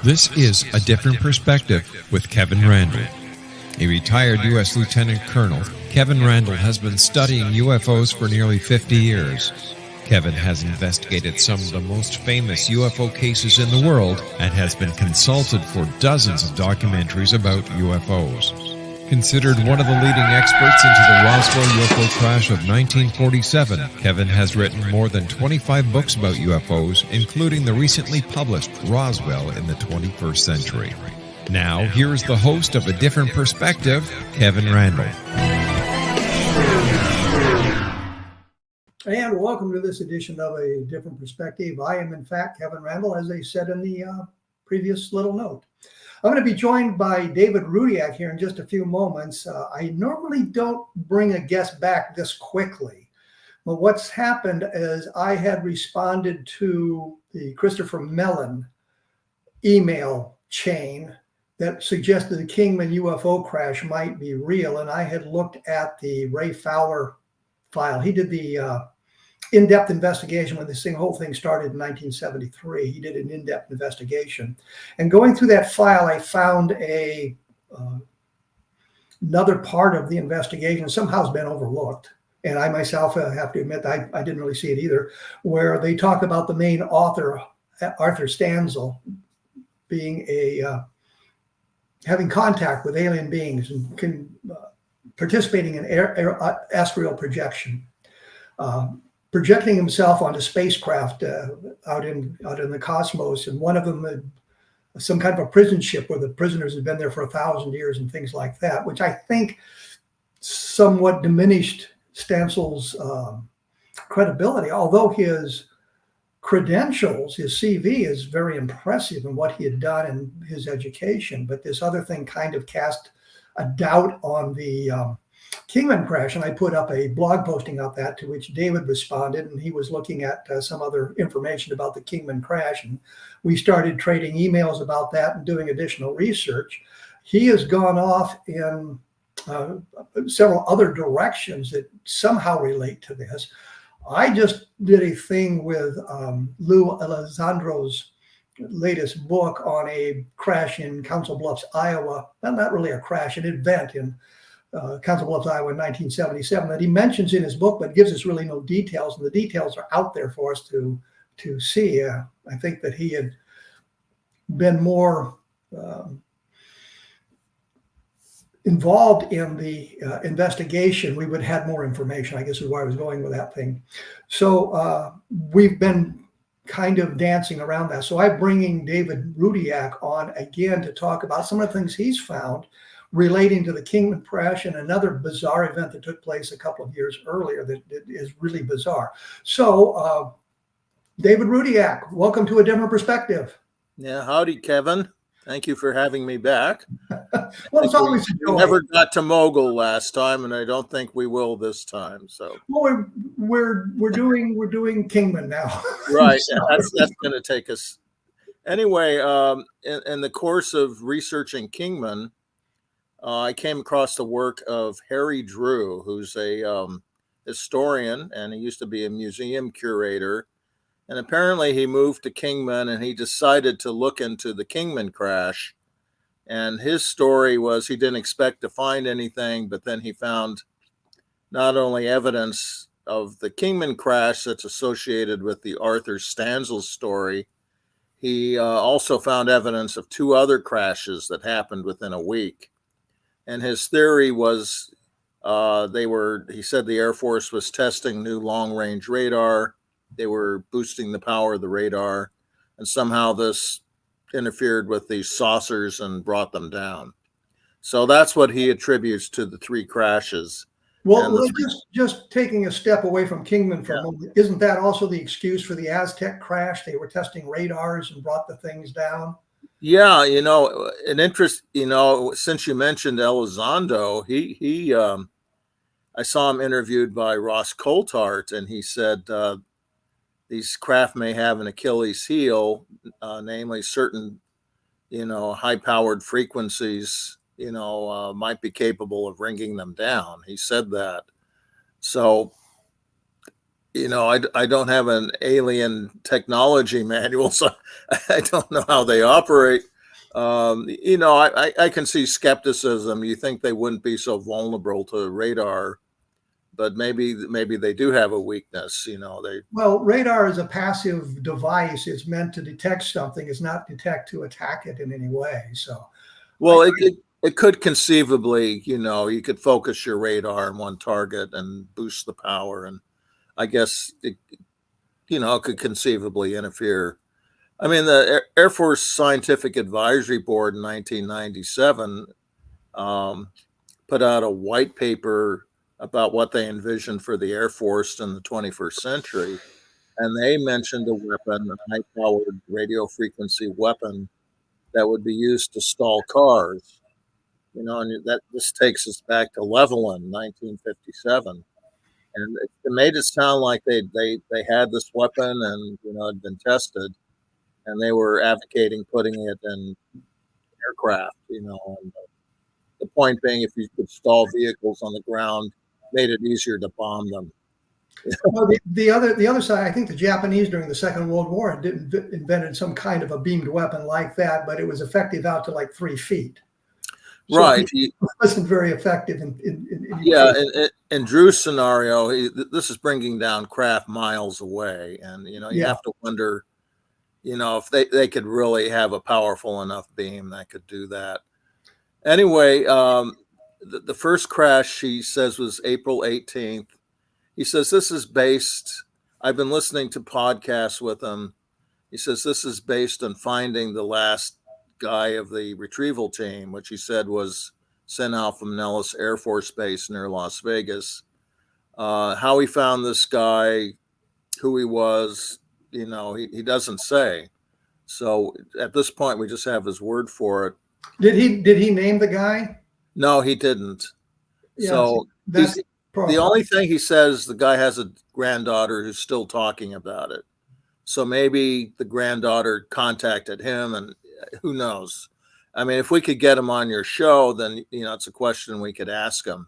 This is A Different Perspective with Kevin Randle. A retired U.S. Lieutenant Colonel, Kevin Randle has been studying UFOs for nearly 50 years. Kevin has investigated some of the most famous UFO cases in the world and has been consulted for dozens of documentaries about UFOs. Considered one of the leading experts into the Roswell UFO crash of 1947, Kevin has written more than 25 books about UFOs, including the recently published Roswell in the 21st Century. Now, here's the host of A Different Perspective, Kevin Randle. And welcome to this edition of A Different Perspective. I am, in fact, Kevin Randle, as I said in the previous little note. I'm going to be joined by David RUDIAK here in just a few moments. I normally don't bring a guest back this quickly, but what's happened is I had responded to the Christopher Mellon email chain that suggested the Kingman UFO crash might be real, and I had looked at the Ray Fowler file. He did the in-depth investigation when this whole thing started in 1973. He did an in-depth investigation. And going through that file, I found another part of the investigation somehow has been overlooked. And I myself have to admit that I didn't really see it either, where they talk about the main author, Arthur Stanzel, being having contact with alien beings and participating in astral projection. Projecting himself onto spacecraft out in the cosmos, and one of them some kind of a prison ship where the prisoners had been there for 1,000 years and things like that, which I think somewhat diminished Stansel's credibility, although his credentials, his CV is very impressive in what he had done in his education. But this other thing kind of cast a doubt on the Kingman crash, and I put up a blog posting about that, to which David responded, and he was looking at some other information about the Kingman crash, and we started trading emails about that and doing additional research. He has gone off in several other directions that somehow relate to this. I just did a thing with Lou Alessandro's latest book on a crash in Council Bluffs, Iowa. Well, not really a crash, an event in Council Bluffs, Iowa in 1977 that he mentions in his book, but gives us really no details. And the details are out there for us to see. I think that he had been more involved in the investigation. We would have had more information, I guess is where I was going with that thing. So we've been kind of dancing around that. So I'm bringing David RUDIAK on again to talk about some of the things he's found relating to the Kingman crash and another bizarre event that took place a couple of years earlier that is really bizarre. So, David RUDIAK, welcome to A Different Perspective. Yeah, howdy, Kevin. Thank you for having me back. Well, it's always a joy. We never got to mogul last time, and I don't think we will this time. So, well, we're doing Kingman now. Right, so. That's going to take us anyway. In the course of researching Kingman, I came across the work of Harry Drew, who's a historian, and he used to be a museum curator. And apparently he moved to Kingman, and he decided to look into the Kingman crash. And his story was he didn't expect to find anything, but then he found not only evidence of the Kingman crash that's associated with the Arthur Stanzel story, he also found evidence of two other crashes that happened within a week. And his theory was he said the Air Force was testing new long-range radar. They were boosting the power of the radar, and somehow this interfered with these saucers and brought them down. So that's what he attributes to the three crashes. Well, just taking a step away from Kingman for a moment, isn't that also the excuse for the Aztec crash? They were testing radars and brought the things down. Yeah, an interest, since you mentioned Elizondo, he I saw him interviewed by Ross Coulthart, and he said these craft may have an Achilles heel, namely certain, high-powered frequencies, might be capable of bringing them down. He said that. So I don't have an alien technology manual, so I don't know how they operate. I can see skepticism. You think they wouldn't be so vulnerable to radar, but maybe they do have a weakness. They Well, radar is a passive device. It's meant to detect something. It's not detect to attack it in any way. So, I, well, it could conceivably, you could focus your radar on one target and boost the power, and I guess it could conceivably interfere. I mean, the Air Force Scientific Advisory Board in 1997 put out a white paper about what they envisioned for the Air Force in the 21st century. And they mentioned a weapon, a high powered radio frequency weapon that would be used to stall cars. And that this takes us back to Levelland, 1957. And it made it sound like they had this weapon and, it had been tested, and they were advocating putting it in aircraft, and the point being, if you could stall vehicles on the ground, made it easier to bomb them. well, the other side, I think the Japanese during the Second World War invented some kind of a beamed weapon like that, but it was effective out to like 3 feet. So Right. it wasn't very effective Yeah. In Drew's scenario, this is bringing down craft miles away. And, you Yeah. have to wonder, if they could really have a powerful enough beam that could do that. Anyway, the first crash, he says, was April 18th. He says, this is based, I've been listening to podcasts with him. He says, this is based on finding the last guy of the retrieval team, which he said was sent out from Nellis Air Force Base near Las Vegas. How he found this guy, who he was, he doesn't say. So at this point, we just have his word for it. Did he name the guy? No, he didn't. Yeah, So that's the only thing he says, the guy has a granddaughter who's still talking about it. So maybe the granddaughter contacted him, and who knows? I mean, if we could get him on your show, then, it's a question we could ask him.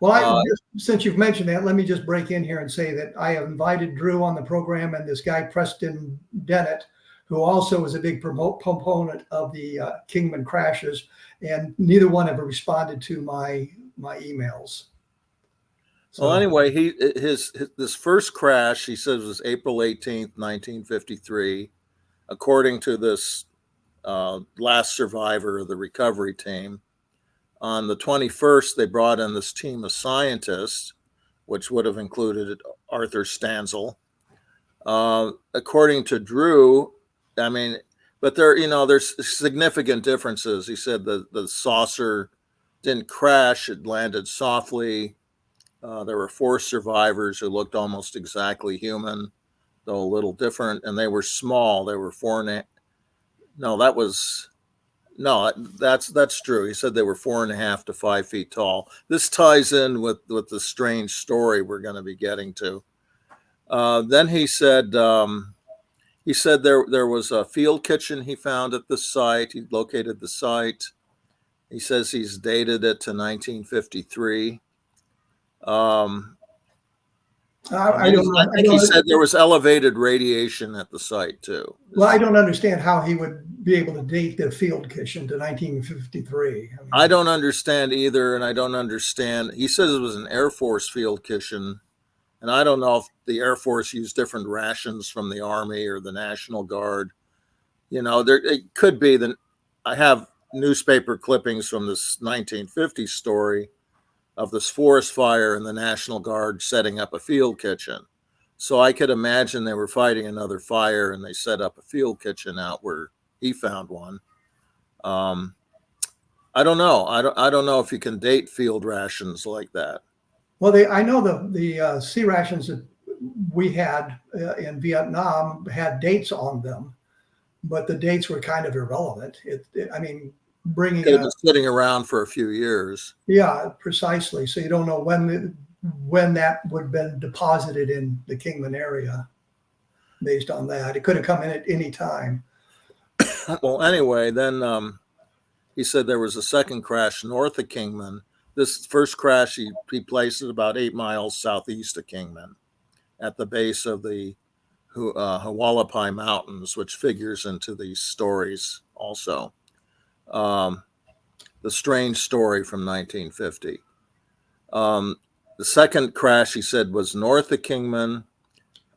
Well, since you've mentioned that, let me just break in here and say that I have invited Drew on the program, and this guy, Preston Dennett, who also is a big proponent of the Kingman crashes, and neither one have responded to my emails. So anyway, this first crash, he says, was April 18th, 1953. According to this last survivor of the recovery team, on the 21st, they brought in this team of scientists, which would have included Arthur Stanzel. According to Drew, I mean, but there's significant differences. He said the saucer didn't crash; it landed softly. There were 4 survivors who looked almost exactly human, though a little different, and they were small. They were 4.5. That's true. He said they were 4.5 to 5 feet tall. This ties in with the strange story we're going to be getting to. Then he said there was a field kitchen he found at the site. He located the site. He says he's dated it to 1953. I think he said there was elevated radiation at the site too. Well, I don't understand how he would be able to date the field kitchen to 1953. I don't understand either, and I don't understand. He says it was an Air Force field kitchen, and I don't know if the Air Force used different rations from the Army or the National Guard. It could be that I have newspaper clippings from this 1950 story of this forest fire and the National Guard setting up a field kitchen. So I could imagine they were fighting another fire and they set up a field kitchen out where he found one. I don't know. I don't know if you can date field rations like that. Well, I know the sea rations that we had in Vietnam had dates on them, but the dates were kind of irrelevant. Bringing Could have been sitting around for a few years. Yeah, precisely. So you don't know when that would have been deposited in the Kingman area. Based on that, it could have come in at any time. Well, anyway, then he said there was a second crash north of Kingman. This first crash he placed it about 8 miles southeast of Kingman, at the base of the Hualapai Mountains, which figures into these stories also. The Strange Story from 1950. The second crash, he said, was north of Kingman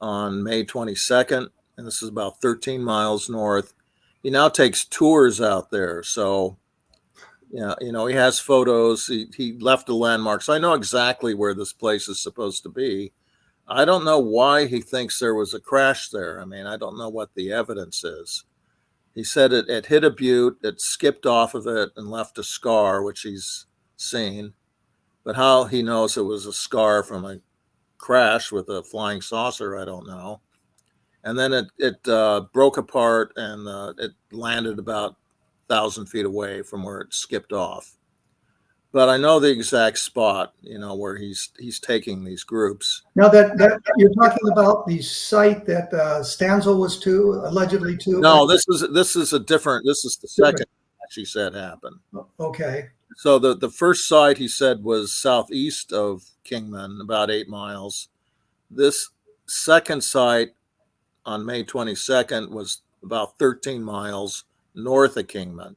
on May 22nd, and this is about 13 miles north. He now takes tours out there, so yeah, he has photos. He left the landmarks. I know exactly where this place is supposed to be. I don't know why he thinks there was a crash there. I mean, I don't know what the evidence is. He said it hit a butte, it skipped off of it and left a scar, which he's seen. But how he knows it was a scar from a crash with a flying saucer, I don't know. And then it broke apart and it landed about 1,000 feet away from where it skipped off. But I know the exact spot, where he's taking these groups. Now that you're talking about the site that Stanzel was allegedly to. No, this is a different. This is the second she said happened. Okay. So the first site he said was southeast of Kingman, about 8 miles. This second site on May 22nd was about 13 miles north of Kingman,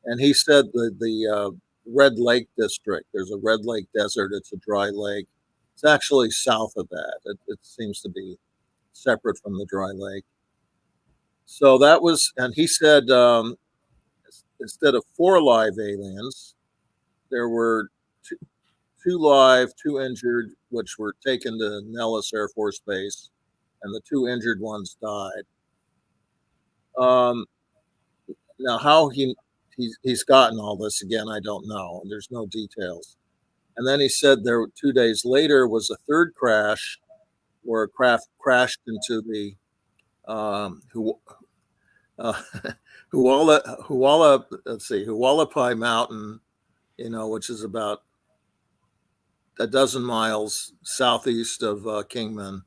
and he said the Red Lake district. There's a Red Lake desert. It's a dry lake. It's actually south of that. It seems to be separate from the dry lake. So that was, and he said instead of 4 live aliens, there were two live, 2 injured, which were taken to Nellis Air Force Base, and the 2 injured ones died. Now, how he's gotten all this, again, I don't know. There's no details. And then he said 2 days later was a third crash where a craft crashed into the Hualapai Mountain, which is about a dozen miles southeast of Kingman.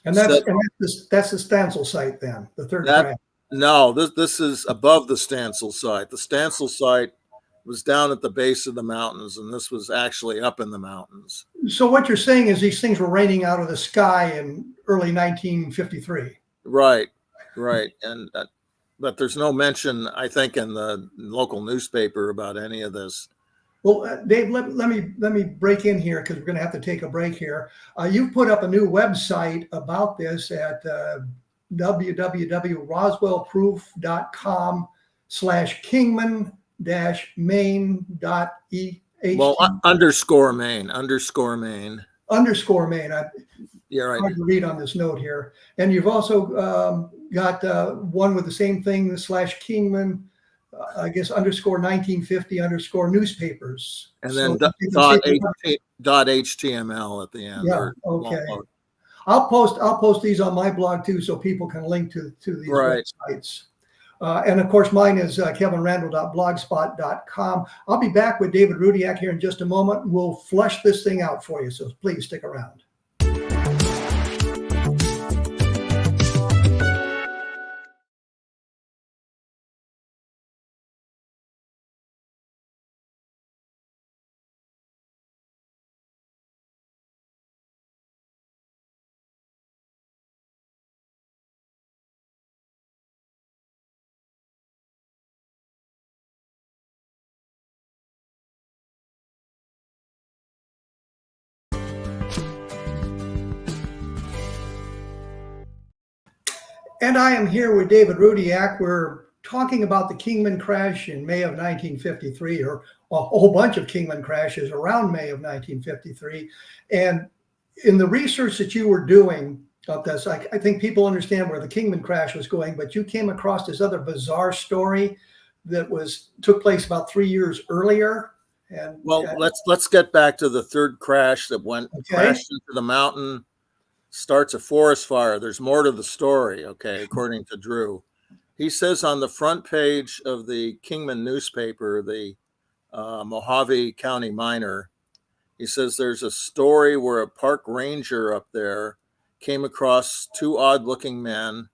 And that's the Stanzel site then, the third crash. No, this is above the Stanzel site. The Stanzel site was down at the base of the mountains, and this was actually up in the mountains. So what you're saying is these things were raining out of the sky in early 1953. Right. And but there's no mention, I think, in the local newspaper about any of this. Well, Dave, let me break in here because we're going to have to take a break here. You've put up a new website about this at www.roswellproof.com/Kingman-Maine.e. Well, underscore Maine. Yeah, right. Hard to read on this note here. And you've also got one with the same thing, /Kingman, I guess _1950 _newspapers. And then .html at the end. Yeah. Okay. I'll post these on my blog too, so people can link to these websites. And of course, mine is kevinrandle.blogspot.com. I'll be back with David Rudiak here in just a moment. We'll flush this thing out for you, so please stick around. And I am here with David Rudiak. We're talking about the Kingman crash in May of 1953, or a whole bunch of Kingman crashes around May of 1953. And in the research that you were doing of this, I think people understand where the Kingman crash was going, but you came across this other bizarre story that took place about 3 years earlier. And let's get back to the third crash that crashed into the mountain. Starts a forest fire. There's more to the story, okay, according to Drew. He says on the front page of the Kingman newspaper, the Mojave County Miner, he says there's a story where a park ranger up there came across 2 odd-looking men,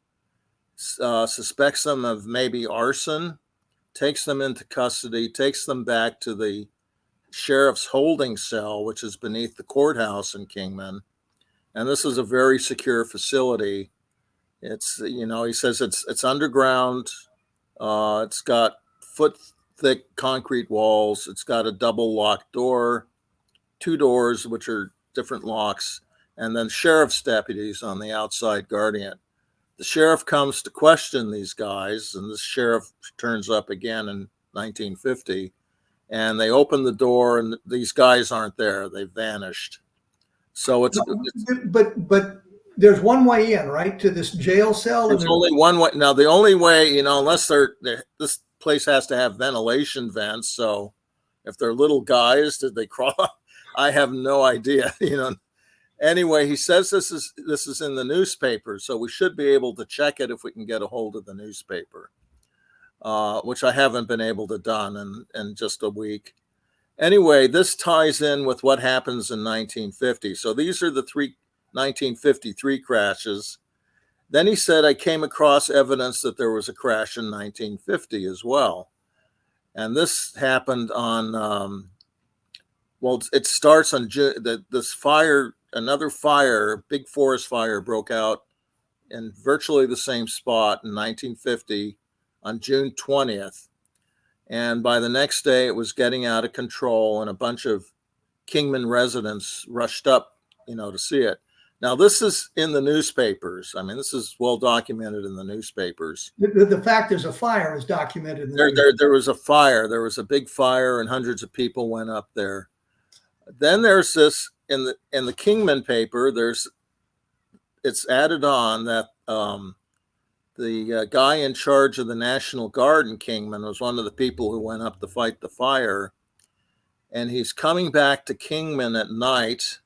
suspects them of maybe arson, takes them into custody, takes them back to the sheriff's holding cell, which is beneath the courthouse in Kingman. And this is a very secure facility. It's, he says it's underground. It's got thick concrete walls. It's got a double locked door, 2 doors, which are different locks, and then sheriff's deputies on the outside guarding it. The sheriff comes to question these guys, and the sheriff turns up again in 1950, and they open the door, and these guys aren't there. They've vanished. So it's but there's one way in, right, to this jail cell. There's only one way. Now, the only way, unless this place has to have ventilation vents. So if they're little guys, did they crawl? I have no idea. Anyway, he says this is in the newspaper, so we should be able to check it if we can get a hold of the newspaper, which I haven't been able to done in just a week. Anyway, this ties in with what happens in 1950. So these are the 3 1953 crashes. Then he said, I came across evidence that there was a crash in 1950 as well. And this happened on, it starts on June. This fire, another fire, big forest fire broke out in virtually the same spot in 1950 on June 20th. And by the next day, it was getting out of control, and a bunch of Kingman residents rushed up, to see it. Now, this is in the newspapers. I mean, this is well documented in the newspapers. The fact there's a fire is documented. There was a fire. There was a big fire, and hundreds of people went up there. Then there's this in the Kingman paper. It's added on that the guy in charge of the National Guard in Kingman was one of the people who went up to fight the fire, and he's coming back to Kingman at night.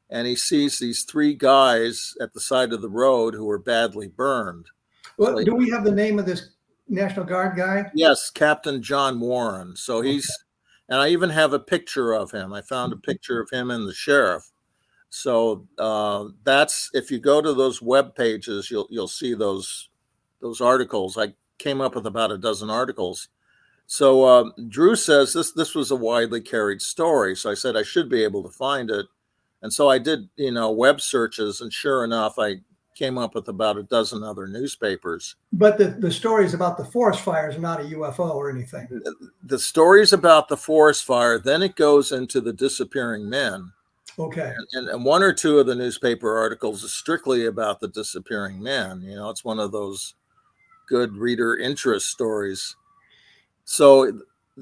And he sees these 3 guys at the side of the road who were badly burned. Well, do we have the name of this National Guard guy? Yes, Captain John Warren. So and I even have a picture of him. I found a picture of him and the sheriff. So that's, if you go to those web pages, you'll see those articles. I came up with about a dozen articles. So Drew says this was a widely carried story. So I said I should be able to find it. And so I did, web searches, and sure enough, I came up with about a dozen other newspapers. But the stories about the forest fires are not a UFO or anything. The stories about the forest fire, then it goes into the disappearing men. Okay. And 1 or 2 of the newspaper articles is strictly about the disappearing men. It's one of those good reader interest stories. So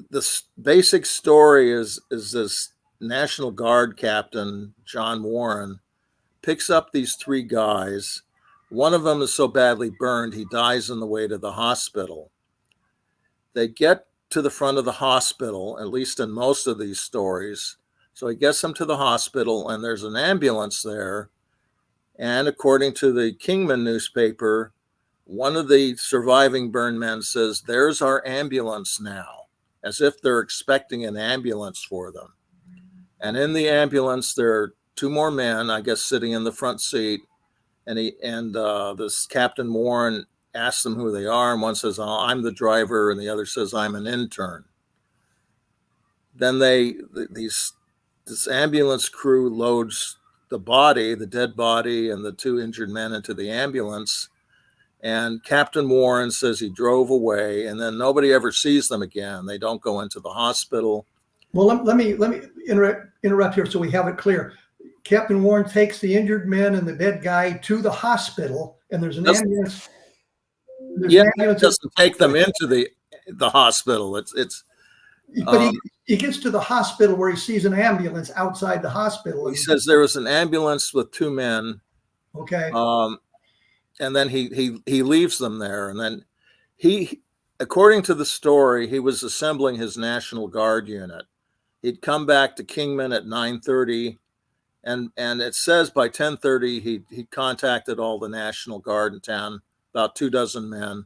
the basic story is this National Guard captain, John Warren, picks up these 3 guys. One of them is so badly burned, he dies on the way to the hospital. They get to the front of the hospital, at least in most of these stories. So he gets them to the hospital, and there's an ambulance there. And according to the Kingman newspaper, one of the surviving burned men says, there's our ambulance now, as if they're expecting an ambulance for them. And in the ambulance, there are 2 more men, I guess, sitting in the front seat. And this Captain Warren asks them who they are. And one says, oh, I'm the driver. And the other says, I'm an intern. Then this ambulance crew loads the dead body, and the 2 injured men into the ambulance. And Captain Warren says he drove away, and then nobody ever sees them again. They don't go into the hospital. Well, let me interrupt here so we have it clear. Captain Warren takes the injured men and the dead guy to the hospital, and there's an ambulance. It doesn't take them into the hospital. But he gets to the hospital where he sees an ambulance outside the hospital. He says there was an ambulance with 2 men. Okay. And then he leaves them there, and then according to the story, he was assembling his National Guard unit. He'd come back to Kingman at 9:30, and it says by 10:30 he contacted all the National Guard in town, about 24 men,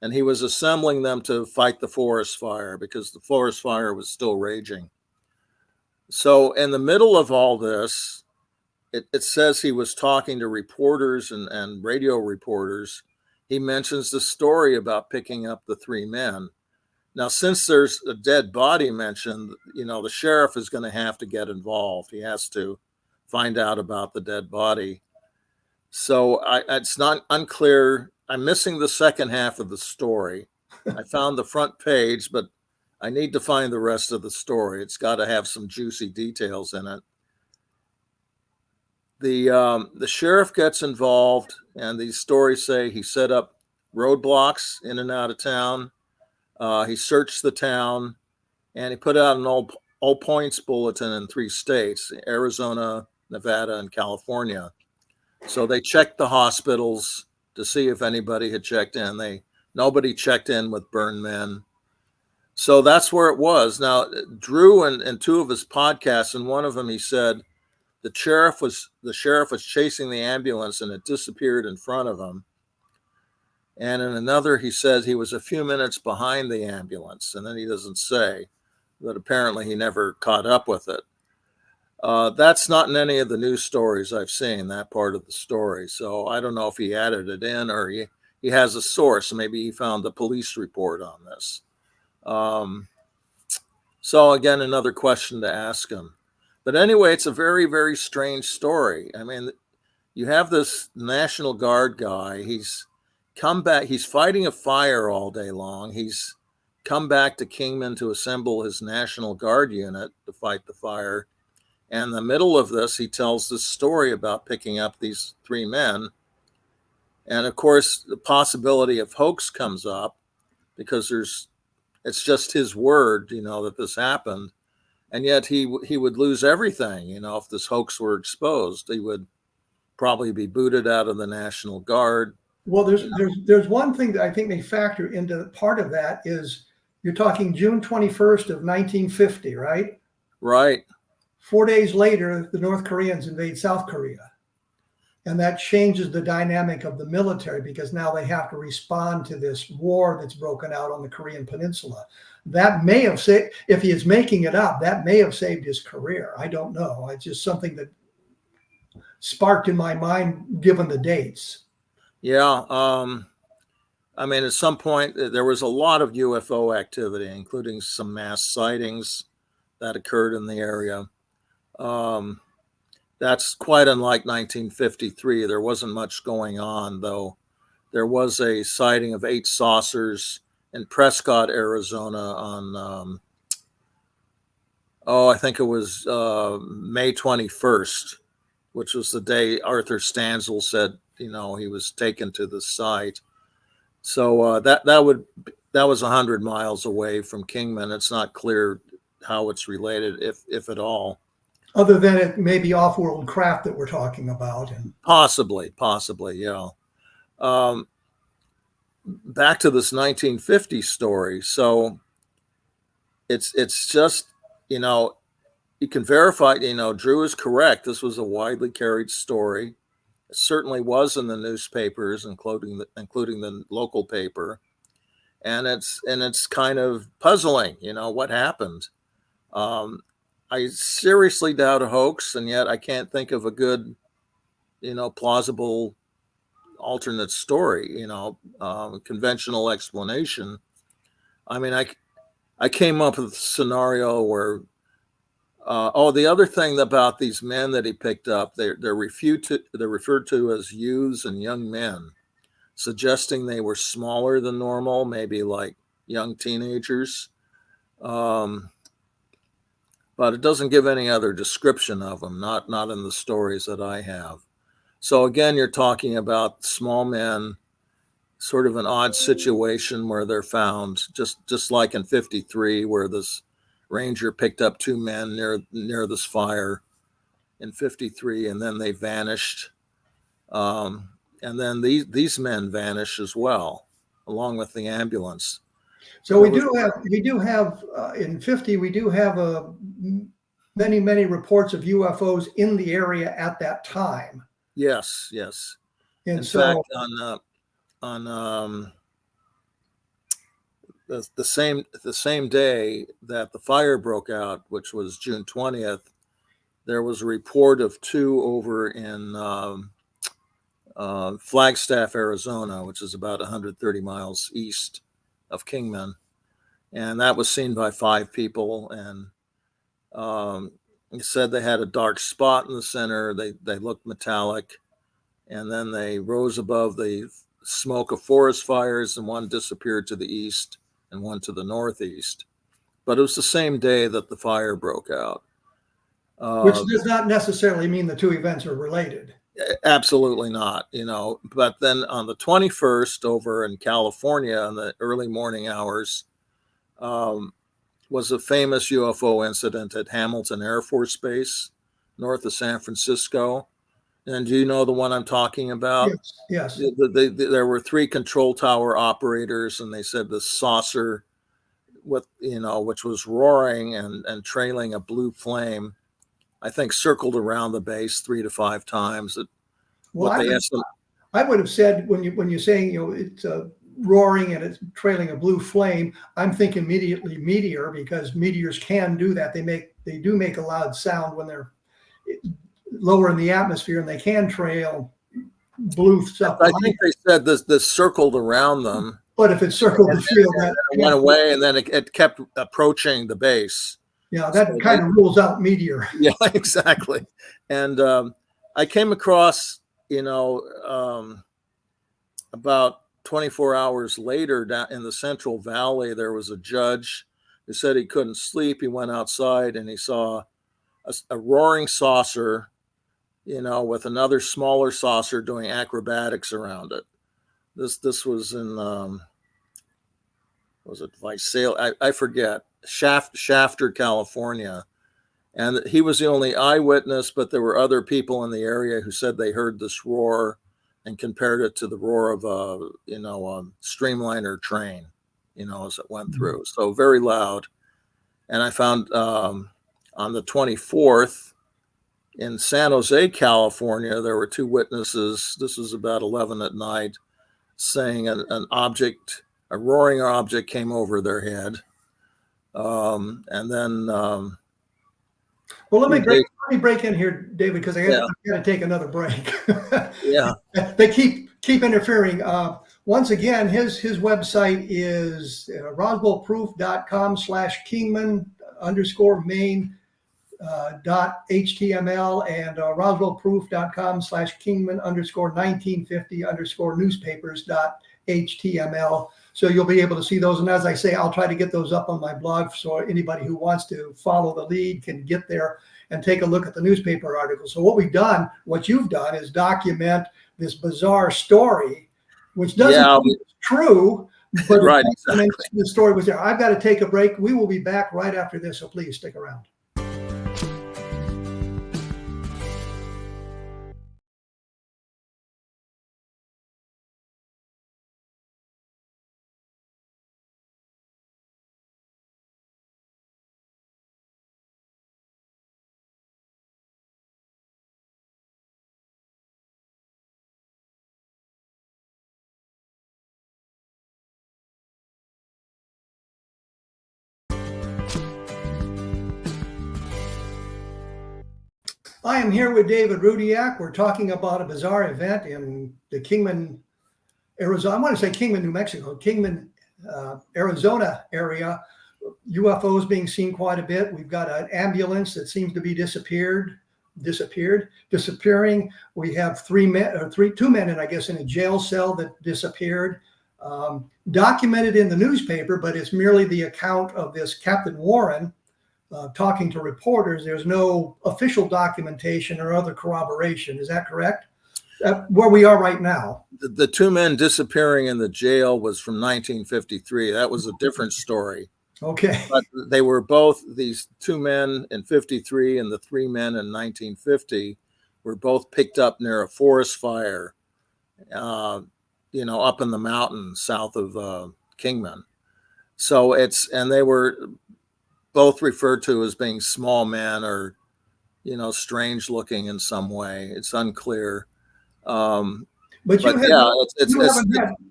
and he was assembling them to fight the forest fire because the forest fire was still raging. So in the middle of all this, it says he was talking to reporters and radio reporters. He mentions the story about picking up the 3 men. Now, since there's a dead body mentioned, the sheriff is going to have to get involved. He has to find out about the dead body. So it's not unclear. I'm missing the second half of the story. I found the front page, but I need to find the rest of the story. It's got to have some juicy details in it. The sheriff gets involved, and these stories say he set up roadblocks in and out of town. He searched the town, and he put out an all points bulletin in 3 states: Arizona, Nevada, and California. So they checked the hospitals to see if anybody had checked in. Nobody checked in with burned men. So that's where it was. Now, Drew and 2 of his podcasts, in one of them he said the sheriff was chasing the ambulance and it disappeared in front of him. And in another, he says he was a few minutes behind the ambulance, and then he doesn't say, but apparently he never caught up with it. That's not in any of the news stories I've seen, that part of the story. So I don't know if he added it in or he has a source. Maybe he found the police report on this. So again, another question to ask him. But anyway, it's a very, very strange story. I mean, you have this National Guard guy. He's come back. He's fighting a fire all day long. He's come back to Kingman to assemble his National Guard unit to fight the fire. And in the middle of this, he tells this story about picking up these 3 men. And of course, the possibility of hoax comes up because it's just his word, that this happened. And yet he would lose everything, if this hoax were exposed. He would probably be booted out of the National Guard. Well, there's one thing that I think they factor into part of that is you're talking June 21st of 1950, right? Right. 4 days later, the North Koreans invade South Korea. And that changes the dynamic of the military because now they have to respond to this war that's broken out on the Korean Peninsula. That may have saved, if he is making it up, that may have saved his career. I don't know. It's just something that sparked in my mind given the dates. Yeah. I mean, at some point, there was a lot of UFO activity, including some mass sightings that occurred in the area. That's quite unlike 1953. There wasn't much going on, though. There was a sighting of 8 saucers in Prescott, Arizona on, I think it was May 21st, which was the day Arthur Stanzel said, he was taken to the site. So that was 100 miles away from Kingman. It's not clear how it's related, if at all. Other than it may be off-world craft that we're talking about. And Possibly, yeah. Back to this 1950 story. So it's just, you can verify, Drew is correct. This was a widely carried story. It certainly was in the newspapers, including the local paper. And it's kind of puzzling, what happened. I seriously doubt a hoax, and yet I can't think of a good, plausible alternate story, conventional explanation. I mean, I came up with a scenario where, the other thing about these men that he picked up, they're referred to as youths and young men, suggesting they were smaller than normal, maybe like young teenagers. But it doesn't give any other description of them, not in the stories that I have. So again, you're talking about small men, sort of an odd situation where they're found, just like in 53, where this ranger picked up 2 men near this fire in 53, and then they vanished. And then these men vanish as well, along with the ambulance. So we do have in 50, we do have many reports of UFOs in the area at that time. Yes. And in so, fact, on the same day that the fire broke out, which was June 20th, there was a report of 2 over in Flagstaff, Arizona, which is about 130 miles east of Kingman. And that was seen by 5 people. And he said they had a dark spot in the center. They looked metallic. And then they rose above the smoke of forest fires, and one disappeared to the east and one to the northeast. but it was the same day that the fire broke out. Which does not necessarily mean the two events are related. Absolutely not, But then on the 21st over in California in the early morning hours was a famous UFO incident at Hamilton Air Force Base, north of San Francisco. And do you know the one I'm talking about? Yes. There were 3 control tower operators, and they said the saucer which was roaring and trailing a blue flame, I think circled around the base 3 to 5 times. I would have said when you're saying it's roaring and it's trailing a blue flame, I'm thinking immediately meteor, because meteors can do that. They do make a loud sound when they're lower in the atmosphere, and they can trail blue stuff. I think they said this circled around them. But if it circled the field, that went away, and then it kept approaching the base. Yeah, that kind of rules out meteor. Yeah, exactly. And I came across, about 24 hours later, down in the Central Valley, there was a judge who said he couldn't sleep. He went outside and he saw a roaring saucer, with another smaller saucer doing acrobatics around it. This was in was it Visalia? I forget. Shafter, California. And he was the only eyewitness, but there were other people in the area who said they heard this roar and compared it to the roar of a streamliner train, as it went through. So very loud. And I found on the 24th in San Jose, California, there were 2 witnesses. This was about 11 at night, saying a roaring object came over their head. And then well, let me break in here, David, because I got to take another break. Yeah, they keep interfering. Once again, his website is roswellproof.com/Kingman_main.html and roswellproof.com/Kingman_1950_newspapers.html. So you'll be able to see those. And as I say, I'll try to get those up on my blog, so anybody who wants to follow the lead can get there and take a look at the newspaper articles. So what you've done is document this bizarre story, which doesn't mean it's true, but right, exactly. The story was there. I've got to take a break. We will be back right after this, so please stick around. I am here with David Rudiak. We're talking about a bizarre event in the Kingman, Arizona. I want to say Kingman, New Mexico, Kingman, Arizona area. UFOs being seen quite a bit. We've got an ambulance that seems to be disappearing. We have 2 men, and I guess in a jail cell that disappeared. Documented in the newspaper, but it's merely the account of this Captain Warren talking to reporters. There's no official documentation or other corroboration. Is that correct? Where we are right now. The 2 men disappearing in the jail was from 1953. That was a different story. Okay. But they were both, these 2 men in 53 and the 3 men in 1950 were both picked up near a forest fire, up in the mountains south of Kingman. So and they were both referred to as being small men or, strange looking in some way. It's unclear. But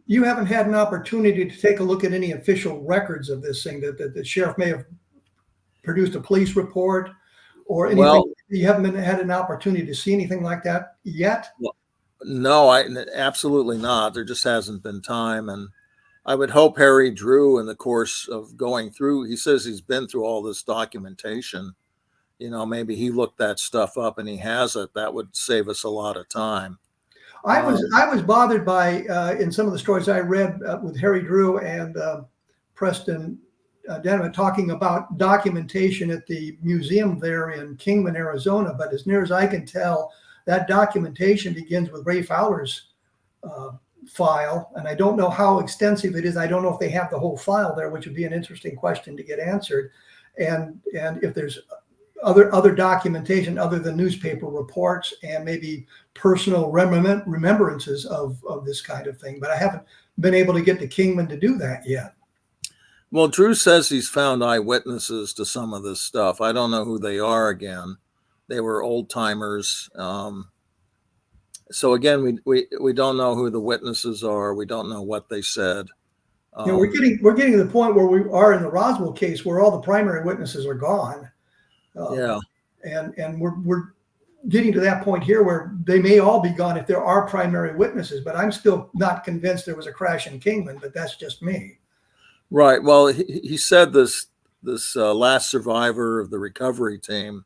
you haven't had an opportunity to take a look at any official records of this thing, that the sheriff may have produced a police report or anything. Well, you haven't had an opportunity to see anything like that yet? Well, no, absolutely not. There just hasn't been time. And I would hope Harry Drew, in the course of going through, he says he's been through all this documentation. Maybe he looked that stuff up and he has it. That would save us a lot of time. I was bothered by in some of the stories I read with Harry Drew and Preston Denman talking about documentation at the museum there in Kingman, Arizona. But as near as I can tell, that documentation begins with Ray Fowler's file, and I don't know how extensive it is. I don't know if they have the whole file there, which would be an interesting question to get answered. And if there's other documentation other than newspaper reports and maybe personal remembrances of this kind of thing. But I haven't been able to get to Kingman to do that yet. Well, Drew says he's found eyewitnesses to some of this stuff. I don't know who they are again. They were old timers. So again, we don't know who the witnesses are. We don't know what they said. We're getting to the point where we are in the Roswell case where all the primary witnesses are gone. And we're getting to that point here where they may all be gone if there are primary witnesses, but I'm still not convinced there was a crash in Kingman, but that's just me. Right. Well, he said this last survivor of the recovery team,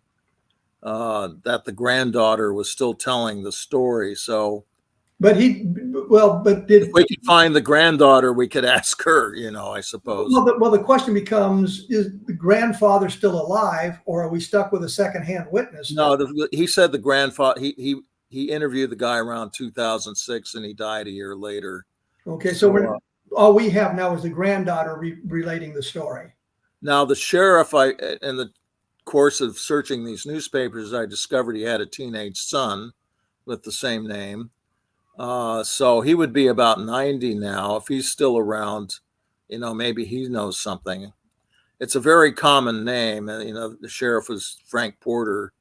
that the granddaughter was still telling the story. So, if we could find the granddaughter, we could ask her, I suppose. Well, the question becomes, is the grandfather still alive, or are we stuck with a secondhand witness? No, he said the grandfather, he interviewed the guy around 2006 and he died a year later. Okay. So all we have now is the granddaughter relating the story. Now, the sheriff, in the course of searching these newspapers, I discovered he had a teenage son with the same name. So he would be about 90 now. If he's still around, maybe he knows something. It's a very common name. And, the sheriff was Frank Porter.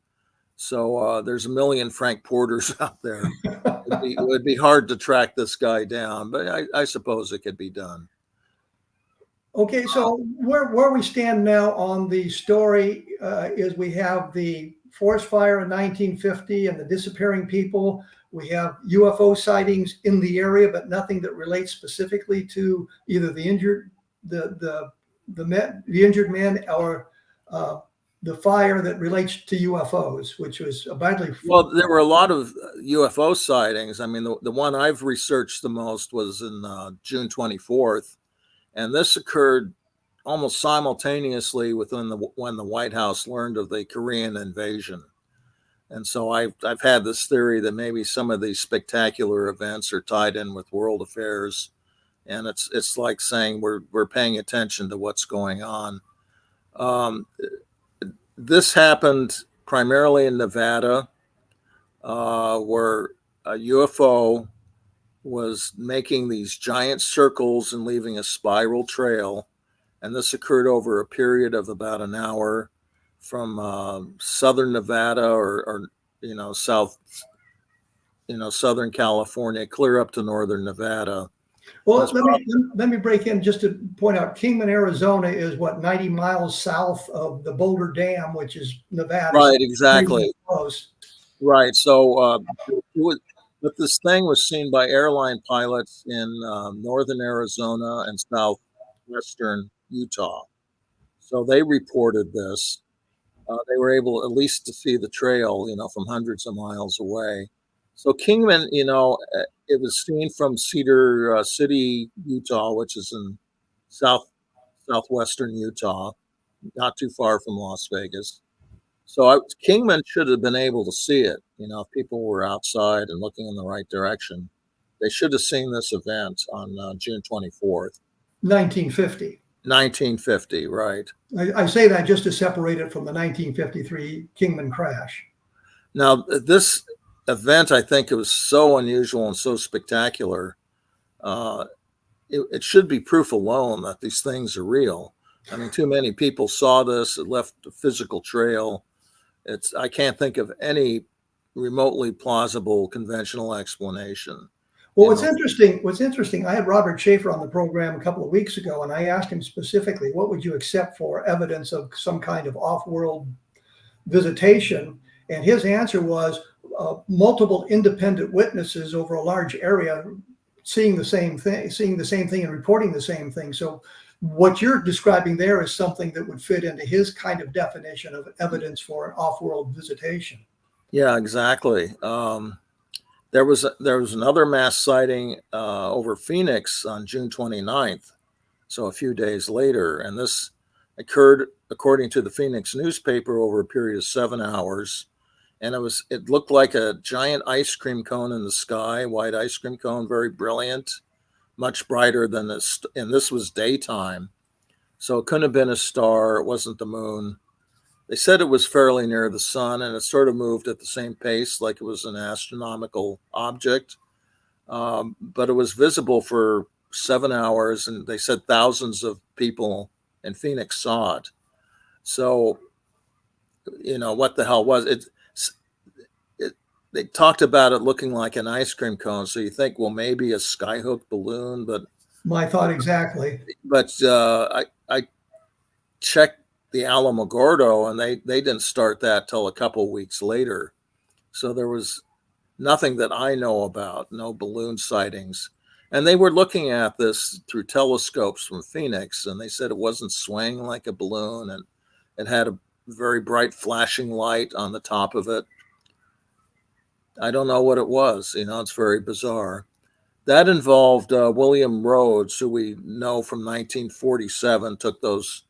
So there's a million Frank Porters out there. It would be hard to track this guy down, but I suppose it could be done. Okay, so where we stand now on the story is we have the forest fire in 1950 and the disappearing people. We have UFO sightings in the area, but nothing that relates specifically to either the injured men or the fire that relates to UFOs, which was badly. Well, there were a lot of UFO sightings. I mean, the one I've researched the most was in June 24th. And this occurred almost simultaneously when the White House learned of the Korean invasion. And so I've had this theory that maybe some of these spectacular events are tied in with world affairs. And it's like saying we're paying attention to what's going on. This happened primarily in Nevada, where a UFO was making these giant circles and leaving a spiral trail. And this occurred over a period of about an hour from southern Nevada or southern California, clear up to northern Nevada. Well, let me break in just to point out, Kingman, Arizona is 90 miles south of the Boulder Dam, which is Nevada. Right, exactly. Close. Right. So but this thing was seen by airline pilots in northern Arizona and southwestern Utah. So they reported this. They were able at least to see the trail, from hundreds of miles away. So Kingman, it was seen from Cedar City, Utah, which is in southwestern Utah, not too far from Las Vegas. So Kingman should have been able to see it. If people were outside and looking in the right direction, they should have seen this event on June 24th. 1950. 1950, right. I say that just to separate it from the 1953 Kingman crash. Now, this event, I think it was so unusual and so spectacular. It should be proof alone that these things are real. I mean, too many people saw this. It left a physical trail. I can't think of any remotely plausible conventional explanation. Well, what's interesting, I had Robert Schaefer on the program a couple of weeks ago, and I asked him specifically, what would you accept for evidence of some kind of off-world visitation? And his answer was multiple independent witnesses over a large area seeing the same thing and reporting the same thing. So what you're describing there is something that would fit into his kind of definition of evidence for an off-world visitation. Yeah, exactly. There was another mass sighting over Phoenix on June 29th, so a few days later, and this occurred, according to the Phoenix newspaper, over a period of 7 hours. And it looked like a giant ice cream cone in the sky, white ice cream cone, very brilliant, much brighter than this. And this was daytime. So it couldn't have been a star. It wasn't the moon. They said it was fairly near the sun, and it sort of moved at the same pace, like it was an astronomical object. But it was visible for 7 hours, and they said thousands of people in Phoenix saw it. So, what the hell was it? They talked about it looking like an ice cream cone. So you think, well, maybe a skyhook balloon, but My thought exactly. But I checked the Alamogordo, and they didn't start that till a couple weeks later. So there was nothing that I know about, no balloon sightings. And they were looking at this through telescopes from Phoenix, and they said it wasn't swaying like a balloon, and it had a very bright flashing light on the top of it. I don't know what it was. It's very bizarre. That involved William Rhodes, who we know from 1947, took those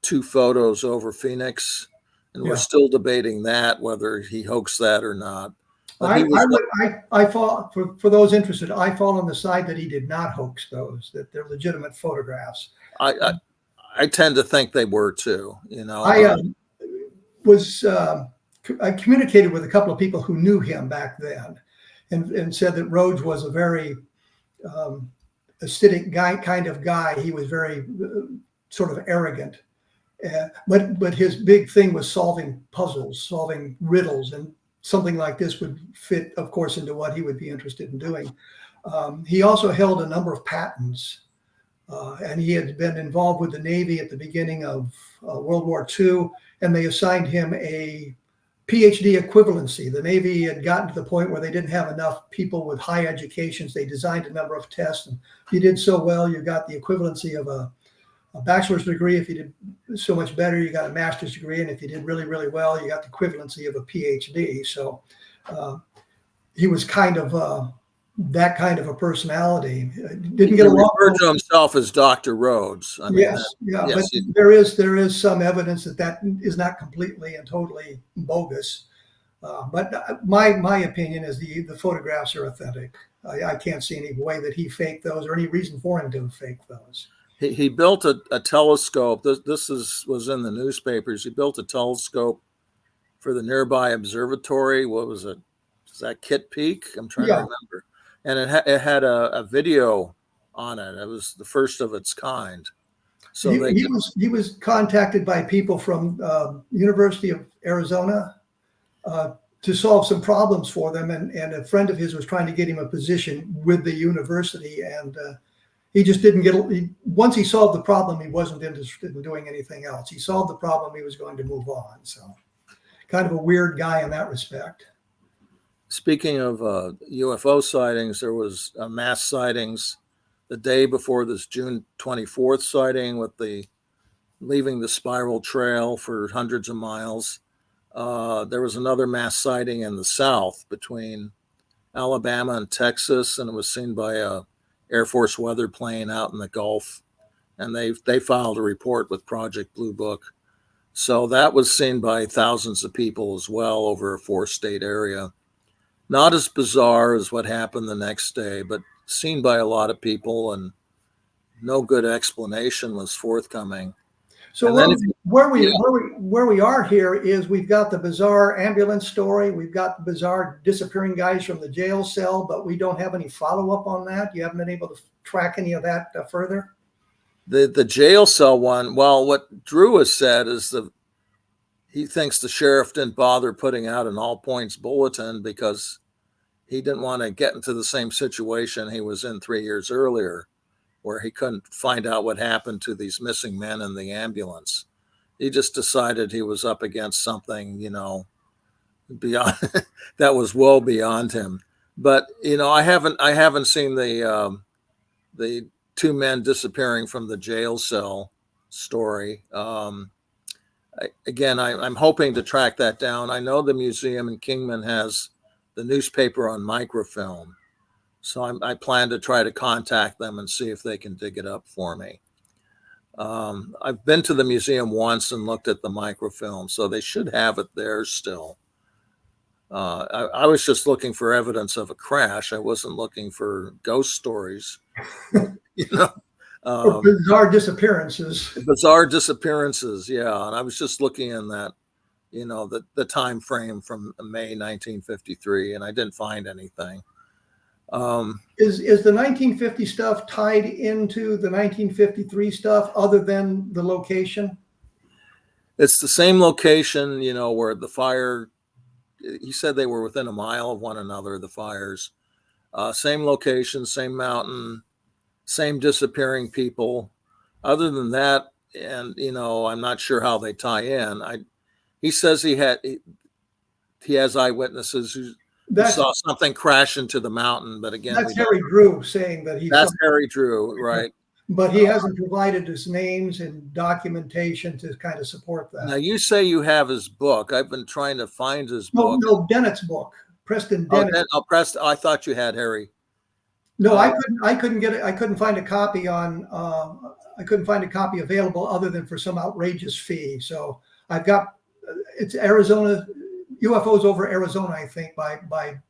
2 photos over Phoenix, and we're still debating that, whether he hoaxed that or not. But I fall for those interested. I fall on the side that he did not hoax those; that they're legitimate photographs. I tend to think they were too. I communicated with a couple of people who knew him back then, and said that Rhodes was a very acidic kind of guy. He was very sort of arrogant, but his big thing was solving puzzles, solving riddles, and something like this would fit, of course, into what he would be interested in doing. He also held a number of patents, and he had been involved with the Navy at the beginning of World War II, and they assigned him a PhD equivalency. The Navy had gotten to the point where they didn't have enough people with high educations. They designed a number of tests, and if you did so well, you got the equivalency of a bachelor's degree. If you did so much better, you got a master's degree, and if you did really, really well, you got the equivalency of a PhD. So he was kind of that kind of a personality. Didn't get along. He referred to himself as Dr. Rhodes. Yes, but there is some evidence that is not completely and totally bogus. But my opinion is the photographs are authentic. I can't see any way that he faked those, or any reason for him to fake those. He built a telescope. This was in the newspapers. He built a telescope for the nearby observatory. What was it? Is that Kitt Peak? I'm trying to remember. And it had a video on it. It was the first of its kind. So he was contacted by people from University of Arizona to solve some problems for them, and a friend of his was trying to get him a position with the university, and he just didn't get. Once he solved the problem, he wasn't interested in doing anything else. He solved the problem; he was going to move on. So, kind of a weird guy in that respect. Speaking of UFO sightings, there was mass sightings the day before this June 24th sighting, with leaving the spiral trail for hundreds of miles. There was another mass sighting in the south between Alabama and Texas, and it was seen by a Air Force weather plane out in the Gulf, and they filed a report with Project Blue Book. So that was seen by thousands of people as well over a 4-state area. Not as bizarre as what happened the next day, but seen by a lot of people, and no good explanation was forthcoming. So where we are here is we've got the bizarre ambulance story. We've got the bizarre disappearing guys from the jail cell, but we don't have any follow-up on that. You haven't been able to track any of that further? The jail cell one, well, what Drew has said is he thinks the sheriff didn't bother putting out an all points bulletin because he didn't want to get into the same situation he was in 3 years earlier, where he couldn't find out what happened to these missing men in the ambulance. He just decided he was up against something, beyond that was well beyond him. But I haven't seen the 2 men disappearing from the jail cell story. I'm hoping to track that down. I know the museum in Kingman has the newspaper on microfilm, so I plan to try to contact them and see if they can dig it up for me. I've been to the museum once and looked at the microfilm, so they should have it there still. I was just looking for evidence of a crash. I wasn't looking for ghost stories, you know. Or bizarre disappearances. Bizarre disappearances, yeah. And I was just looking in that, the time frame from May 1953, and I didn't find anything. Is the 1950 stuff tied into the 1953 stuff other than the location? It's the same location, where the fire, he said they were within a mile of one another, the fires. Same location, same mountain, same disappearing people. Other than that, and I'm not sure how they tie in. He says he has eyewitnesses who saw something crash into the mountain, but again, that's Harry Drew saying that that's Harry Drew, right? But he hasn't provided his names and documentation to kind of support that. Now you say you have his book. I've been trying to find his book. No, Dennett's book, Preston Dennett. Preston. I thought you had Harry. No, I couldn't get it. I couldn't find a copy on. I couldn't find a copy available other than for some outrageous fee. So I've got it's Arizona UFOs over Arizona, I think, by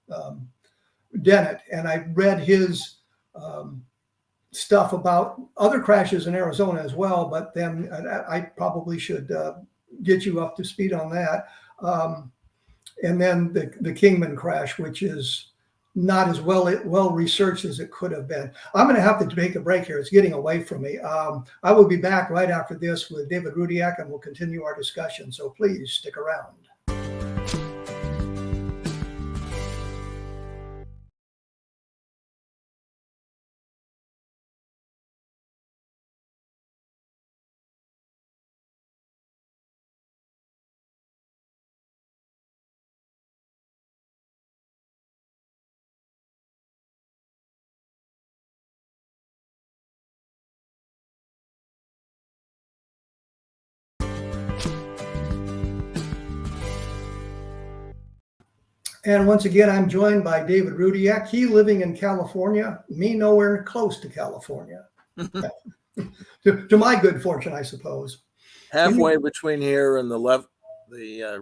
Dennett, and I read his stuff about other crashes in Arizona as well. But then I probably should get you up to speed on that. And then the Kingman crash, which is not as well researched as it could have been. I'm going to have to take a break here. It's getting away from me. I will be back right after this with David Rudiak, and we'll continue our discussion. So please stick around. And once again, I'm joined by David Rudiak. He living in California, me nowhere close to California. to my good fortune, I suppose. Halfway between here and the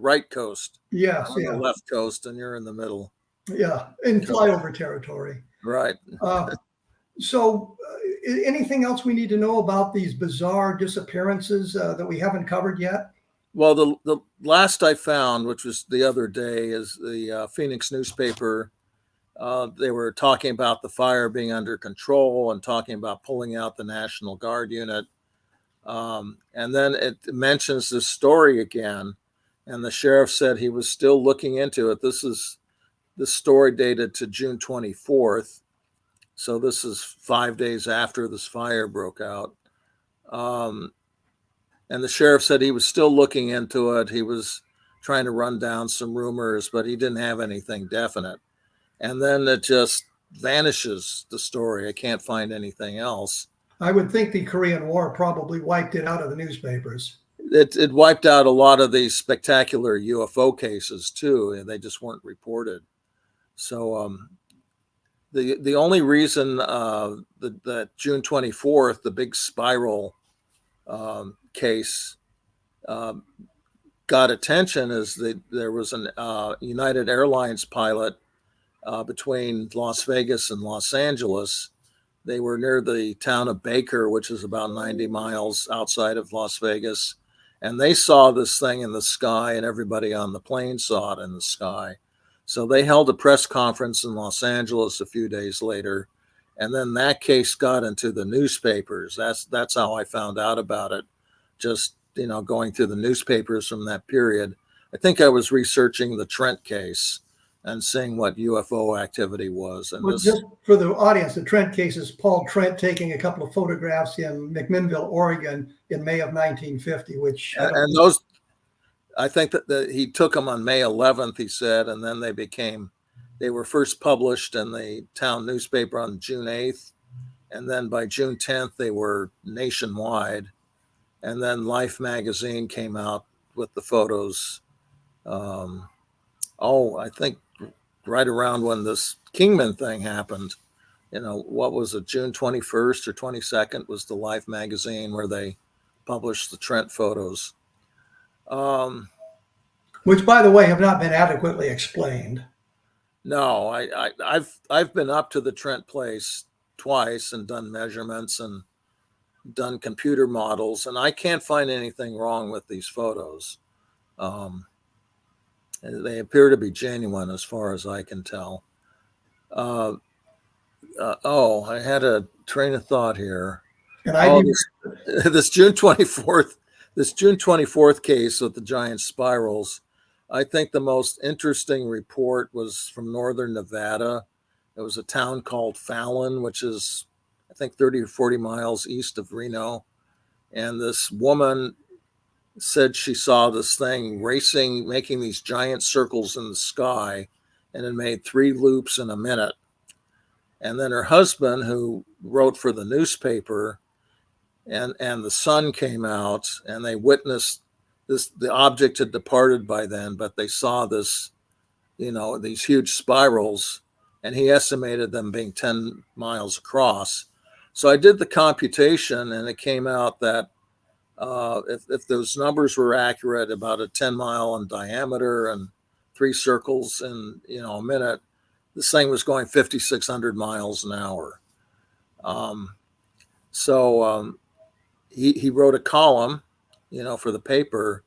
right coast. Yes, I'm on the left coast, and you're in the middle. Yeah, in flyover territory. Right. So anything else we need to know about these bizarre disappearances that we haven't covered yet? Well, the last I found, which was the other day, is the Phoenix newspaper. They were talking about the fire being under control and talking about pulling out the National Guard unit. And then it mentions this story again, and the sheriff said he was still looking into it. This story dated to June 24th. So this is 5 days after this fire broke out. And the sheriff said he was still looking into it. He was trying to run down some rumors, but he didn't have anything definite. And then it just vanishes, the story. I can't find anything else. I would think the Korean War probably wiped it out of the newspapers. It wiped out a lot of these spectacular UFO cases too, and they just weren't reported. So the only reason that June 24th, the big spiral case got attention is that there was an United Airlines pilot between Las Vegas and Los Angeles. They were near the town of Baker, which is about 90 miles outside of Las Vegas. And they saw this thing in the sky, and everybody on the plane saw it in the sky. So they held a press conference in Los Angeles a few days later. And then that case got into the newspapers. That's how I found out about it. Just, going through the newspapers from that period. I think I was researching the Trent case and seeing what UFO activity was. And just for the audience, the Trent case is Paul Trent taking a couple of photographs in McMinnville, Oregon in May of 1950, which... I think that he took them on May 11th, he said, and then they were first published in the town newspaper on June 8th. And then by June 10th, they were nationwide. And then Life magazine came out with the photos. I think right around when this Kingman thing happened, what was it, June 21st or 22nd was the Life magazine where they published the Trent photos. Which, by the way, have not been adequately explained. No, I've been up to the Trent place twice and done measurements and done computer models, and I can't find anything wrong with these photos. They appear to be genuine as far as I can tell. I had a train of thought here. And this June 24th case with the giant spirals. I think the most interesting report was from northern Nevada. It was a town called Fallon, which is, I think, 30 or 40 miles east of Reno. And this woman said she saw this thing racing, making these giant circles in the sky, and it made 3 loops in a minute. And then her husband, who wrote for the newspaper, and the sun came out, and they witnessed this. The object had departed by then, but they saw this, these huge spirals, and he estimated them being 10 miles across. So I did the computation, and it came out that if those numbers were accurate, about a 10 mile in diameter and 3 circles in a minute, this thing was going 5,600 miles an hour. He wrote a column, for the paper,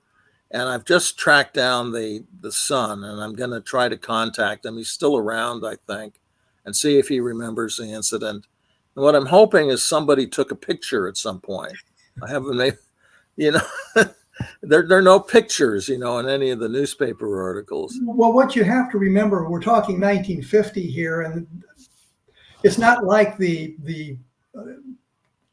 and I've just tracked down the son, and I'm going to try to contact him. He's still around, I think, and see if he remembers the incident. And what I'm hoping is somebody took a picture at some point. I haven't made, there are no pictures, in any of the newspaper articles. Well, what you have to remember, we're talking 1950 here, and it's not like the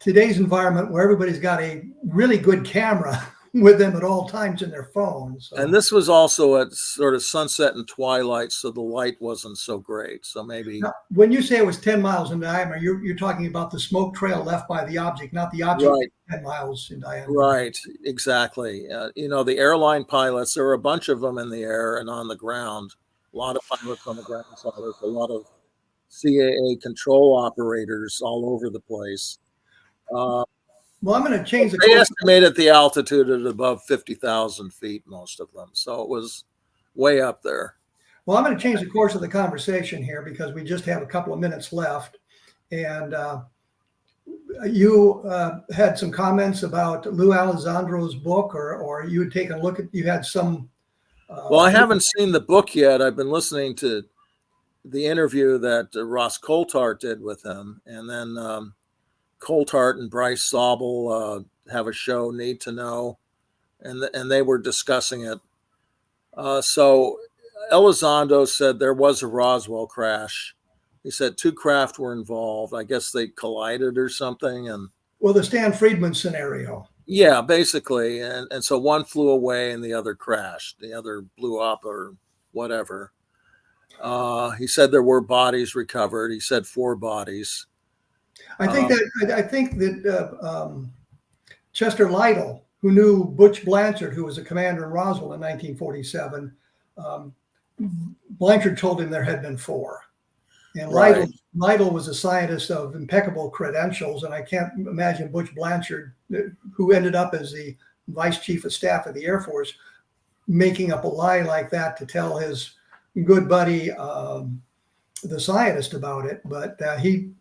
today's environment where everybody's got a really good camera with them at all times in their phones. So. And this was also at sort of sunset and twilight, so the light wasn't so great. So maybe now, when you say it was 10 miles in diameter, you're talking about the smoke trail left by the object, not the object right. 10 miles in diameter. Right, exactly. The airline pilots, there were a bunch of them in the air and on the ground. A lot of pilots on the ground, so there's a lot of CAA control operators all over the place. Well, I'm going to change the They estimated the altitude at above 50,000 feet, most of them. So it was way up there. Well, I'm going to change the course of the conversation here because we just have a couple of minutes left. And you had some comments about Lou Alessandro's book, or you had taken a look at, you had some. Well, I haven't seen the book yet. I've been listening to the interview that Ross Coulthart did with him. And then Coulthart and Bryce Sobel have a show, Need to Know, and they were discussing it. So Elizondo said there was a Roswell crash. He said 2 craft were involved. I guess they collided or something. And well, the Stan Friedman scenario. Yeah, basically. And so one flew away and the other crashed. The other blew up or whatever. He said there were bodies recovered. He said 4 bodies. I think that Chester Lytle, who knew Butch Blanchard, who was a commander in Roswell in 1947, Blanchard told him there had been 4. And Right. Lytle was a scientist of impeccable credentials, and I can't imagine Butch Blanchard, who ended up as the vice chief of staff of the Air Force, making up a lie like that to tell his good buddy, the scientist, about it. But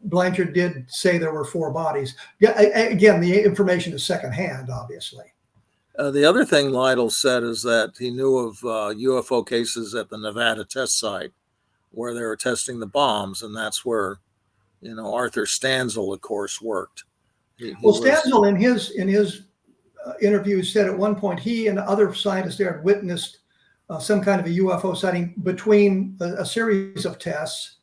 Blanchard did say there were 4 bodies. Yeah, again, the information is secondhand, obviously. The other thing Lytle said is that he knew of UFO cases at the Nevada test site where they were testing the bombs, and that's where, Arthur Stanzel, of course, worked. Stanzel, in his interview, said at one point he and other scientists there had witnessed some kind of a UFO sighting between a series of tests.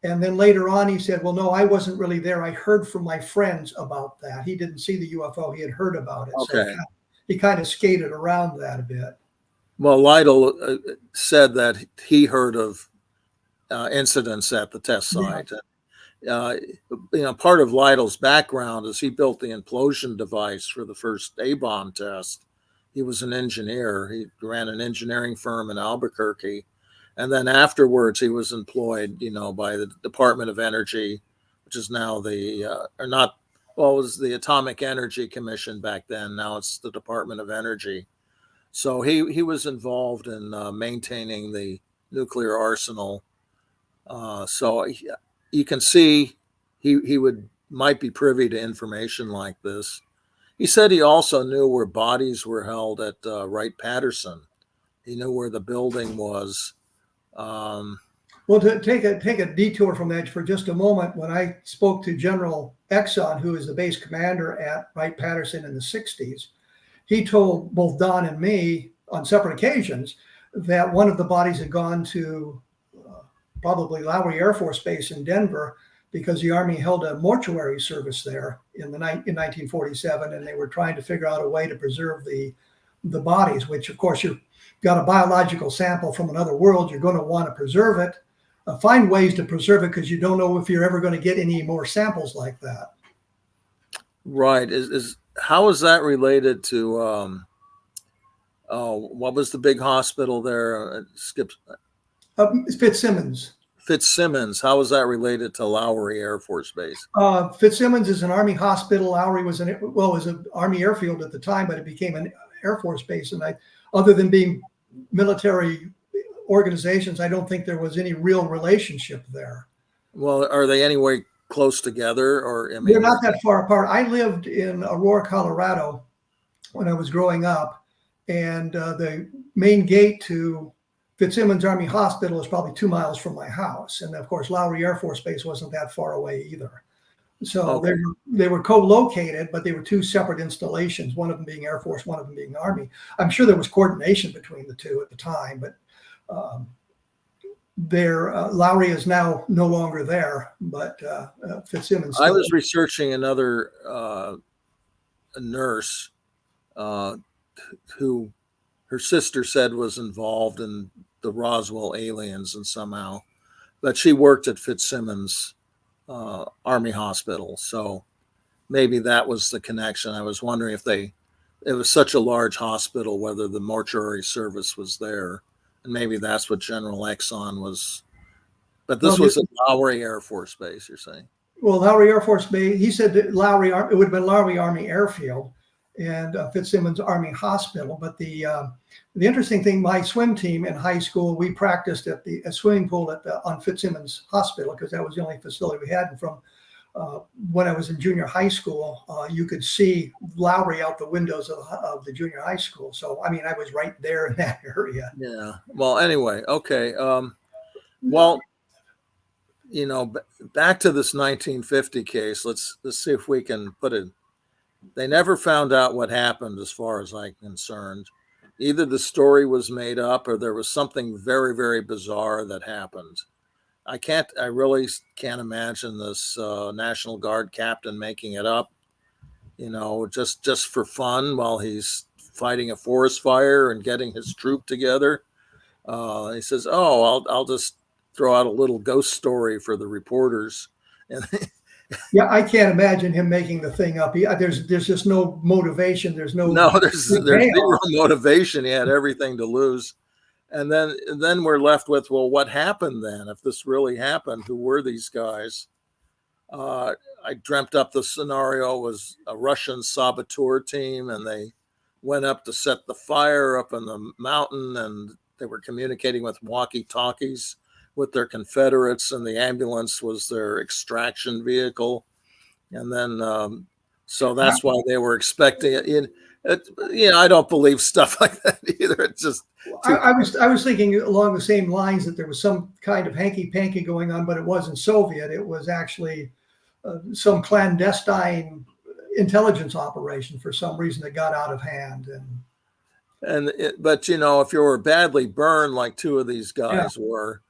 And then later on, he said, well, no, I wasn't really there. I heard from my friends about that. He didn't see the UFO. He had heard about it. Okay. So he kind of skated around that a bit. Well, Lytle said that he heard of incidents at the test site. Yeah. Part of Lytle's background is he built the implosion device for the first A-bomb test. He was an engineer. He ran an engineering firm in Albuquerque. And then afterwards, he was employed, by the Department of Energy, which is now Well, it was the Atomic Energy Commission back then. Now it's the Department of Energy. So he was involved in maintaining the nuclear arsenal. You can see he might be privy to information like this. He said he also knew where bodies were held at Wright-Patterson. He knew where the building was. Well, to take a detour from that for just a moment, when I spoke to General Exxon, who is the base commander at Wright-Patterson in the 60s, he told both Don and me on separate occasions that one of the bodies had gone to probably Lowry Air Force Base in Denver because the Army held a mortuary service there in 1947, and they were trying to figure out a way to preserve the bodies, which, of course, you've got a biological sample from another world. You're going to want to preserve it. Find ways to preserve it because you don't know if you're ever going to get any more samples like that. Right. How is that related to what was the big hospital there? Fitzsimmons. Fitzsimmons. How is that related to Lowry Air Force Base? Fitzsimmons is an Army hospital. Lowry was an Army airfield at the time, but it became an Air Force base. And other than being military organizations, I don't think there was any real relationship there. Well, are they anyway close together, or they're not that far apart? I lived in Aurora, Colorado when I was growing up, and the main gate to Fitzsimmons Army Hospital is probably 2 miles from my house. And of course, Lowry Air Force Base wasn't that far away either. So okay. They were co-located, but they were two separate installations, one of them being Air Force, one of them being Army. I'm sure there was coordination between the two at the time, but Lowry is now no longer there, but Fitzsimmons. I was researching another a nurse who her sister said was involved in the Roswell aliens and somehow, but she worked at Fitzsimmons Army Hospital. So maybe that was the connection. I was wondering if it was such a large hospital, whether the mortuary service was there. And maybe that's what General Exxon was. But this was at Lowry Air Force Base, you're saying? Well, Lowry Air Force Base, he said that it would have been Lowry Army Airfield and Fitzsimmons Army Hospital. But the interesting thing, my swim team in high school, we practiced at the swimming pool on Fitzsimmons Hospital because that was the only facility we had. And from when I was in junior high school, you could see Lowry out the windows of the junior high school. So, I mean, I was right there in that area. Yeah. Well, anyway, okay. Well, back to this 1950 case. Let's see if we can put it. They never found out what happened, as far as I'm concerned. Either the story was made up or there was something very, very bizarre that happened. I really can't imagine this National Guard captain making it up, just for fun while he's fighting a forest fire and getting his troop together. He says, I'll just throw out a little ghost story for the reporters. And yeah, I can't imagine him making the thing up. There's just no motivation. There's zero motivation. He had everything to lose. And then we're left with, well, what happened then? If this really happened, who were these guys? I dreamt up the scenario was a Russian saboteur team, and they went up to set the fire up in the mountain, and they were communicating with walkie-talkies with their Confederates, and the ambulance was their extraction vehicle. And then, so that's why they were expecting it. I don't believe stuff like that either. It's just I was thinking along the same lines that there was some kind of hanky-panky going on, but it wasn't Soviet. It was actually some clandestine intelligence operation for some reason that got out of hand. But if you were badly burned like two of these guys were,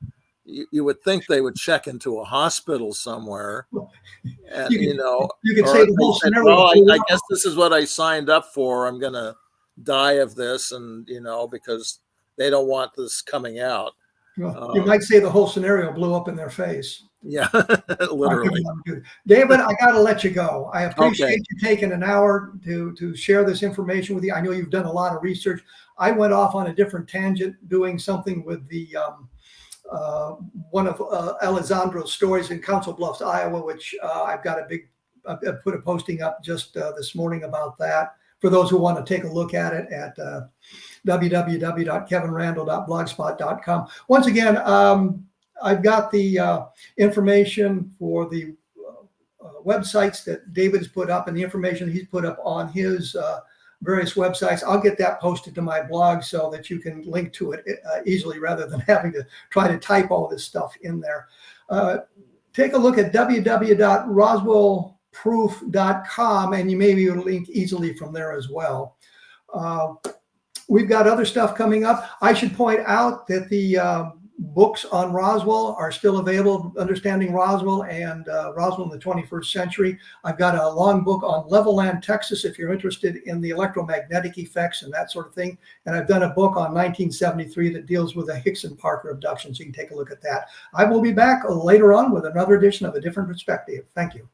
you would think they would check into a hospital somewhere. And, you could say the whole scenario. Well, I guess this is what I signed up for. I'm going to die of this, and because they don't want this coming out. Well, you might say the whole scenario blew up in their face. Yeah, literally. David, I got to let you go. I appreciate you taking an hour to share this information with you. I know you've done a lot of research. I went off on a different tangent doing something with the one of Alessandro's stories in Council Bluffs, Iowa, which I've got a big I put a posting up just this morning about that for those who want to take a look at it at www.kevinrandle.blogspot.com. Once again, I've got the information for the websites that David has put up and the information he's put up on his various websites. I'll get that posted to my blog so that you can link to it easily rather than having to try to type all this stuff in there. Take a look at www.roswellproof.com and you may be able to link easily from there as well. We've got other stuff coming up. I should point out that the books on Roswell are still available, Understanding Roswell and Roswell in the 21st Century. I've got a long book on Level Land, Texas, if you're interested in the electromagnetic effects and that sort of thing. And I've done a book on 1973 that deals with the Hicks and Parker abduction, so you can take a look at that. I will be back later on with another edition of A Different Perspective. Thank you.